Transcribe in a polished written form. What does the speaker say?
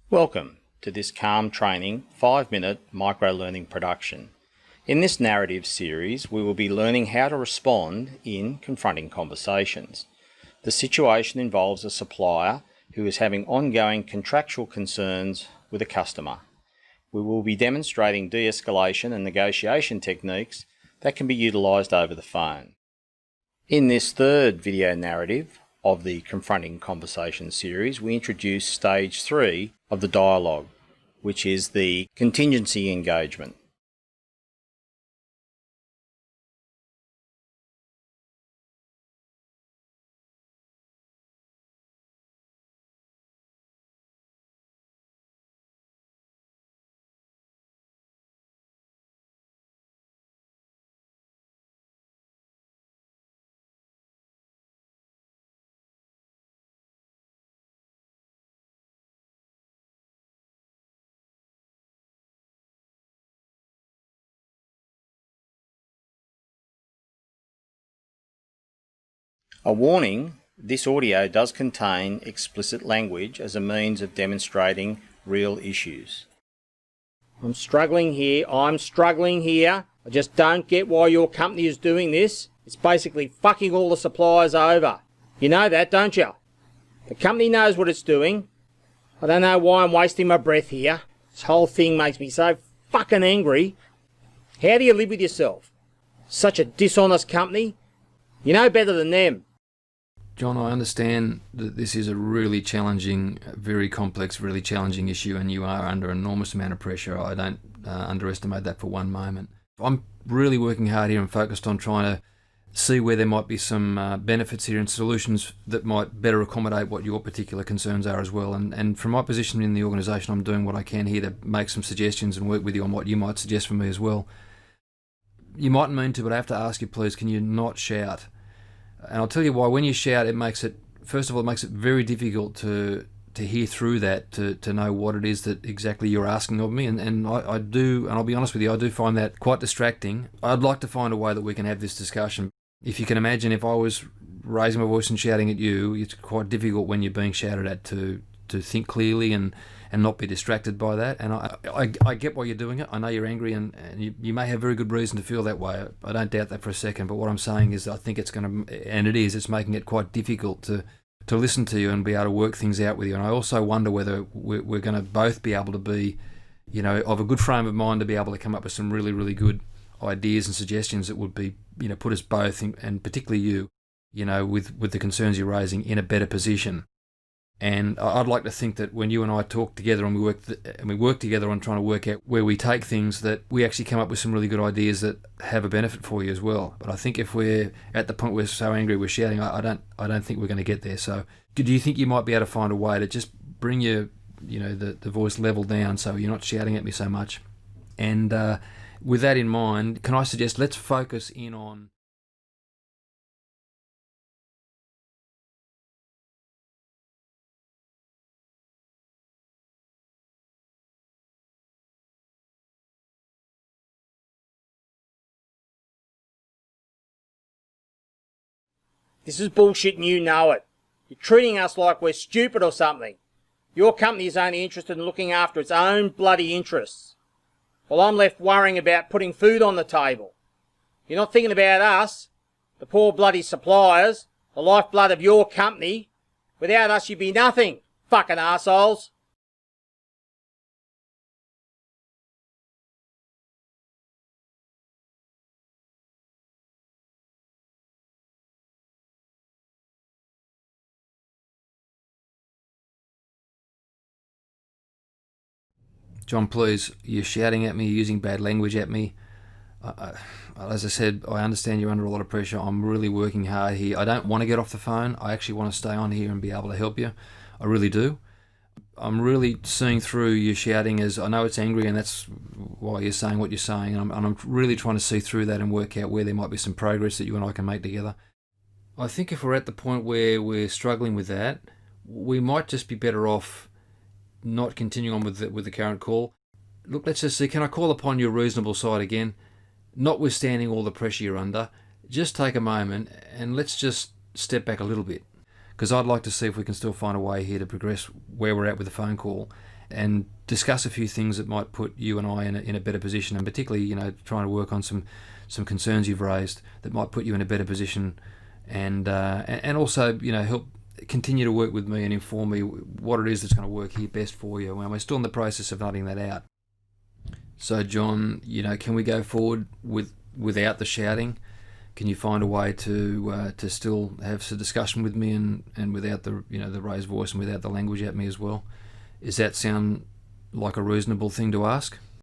Welcome to this Calm Training 5-minute micro-learning production. In this narrative series, we will be learning how to respond in confronting conversations. The situation involves a supplier who is having ongoing contractual concerns with a customer. We will be demonstrating de-escalation and negotiation techniques that can be utilised over the phone. In this third video narrative of the Confronting Conversations series, we introduce stage 3 of the dialogue, which is the contingency engagement. A warning: this audio does contain explicit language as a means of demonstrating real issues. I'm struggling here. I just don't get why your company is doing this. It's basically fucking all the suppliers over. You know that, don't you? The company knows what it's doing. I don't know why I'm wasting my breath here. This whole thing makes me so fucking angry. How do you live with yourself? Such a dishonest company. You know better than them. John, I understand that this is a really challenging, very complex, really challenging issue, and you are under an enormous amount of pressure. I don't underestimate that for one moment. I'm really working hard here and focused on trying to see where there might be some benefits here and solutions that might better accommodate what your particular concerns are as well. And from my position in the organisation, I'm doing what I can here to make some suggestions and work with you on what you might suggest for me as well. You mightn't mean to, but I have to ask you, please, can you not shout? And I'll tell you why. When you shout, it makes it very difficult to hear through that, to know what it is that exactly you're asking of me. And I do, and I'll be honest with you, I do find that quite distracting. I'd like to find a way that we can have this discussion. If you can imagine, if I was raising my voice and shouting at you, it's quite difficult when you're being shouted at to think clearly and not be distracted by that. And I get why you're doing it. I know you're angry, and you may have very good reason to feel that way. I don't doubt that for a second. But what I'm saying is I think it's making it quite difficult to listen to you and be able to work things out with you. And I also wonder whether we're going to both be able to be, of a good frame of mind to be able to come up with some really, really good ideas and suggestions that would be, put us both, and particularly you, with the concerns you're raising, in a better position. And I'd like to think that when you and I talk together and we work together on trying to work out where we take things, that we actually come up with some really good ideas that have a benefit for you as well. But I think if we're at the point where we're so angry we're shouting, I don't think we're going to get there. So do you think you might be able to find a way to just bring the voice level down so you're not shouting at me so much? And with that in mind, can I suggest let's focus in on This is bullshit and you know it. You're treating us like we're stupid or something. Your company is only interested in looking after its own bloody interests. While I'm left worrying about putting food on the table. You're not thinking about us, the poor bloody suppliers, the lifeblood of your company. Without us you'd be nothing, fucking arseholes. John, please, you're shouting at me, you're using bad language at me. As I said, I understand you're under a lot of pressure. I'm really working hard here. I don't want to get off the phone. I actually want to stay on here and be able to help you. I really do. I'm really seeing through your shouting as I know it's angry, and that's why you're saying what you're saying. And I'm really trying to see through that and work out where there might be some progress that you and I can make together. I think if we're at the point where we're struggling with that, we might just be better off not continuing on with the current call. Look, let's just see, can I call upon your reasonable side again? Notwithstanding all the pressure you're under, just take a moment and let's just step back a little bit, because I'd like to see if we can still find a way here to progress where we're at with the phone call and discuss a few things that might put you and I in a better position, and particularly, trying to work on some concerns you've raised that might put you in a better position, and also, help continue to work with me and inform me what it is that's going to work here best for you. And we're still in the process of nutting that out. So, John, can we go forward without the shouting? Can you find a way to still have some discussion with me and without the the raised voice and without the language at me as well? Does that sound like a reasonable thing to ask?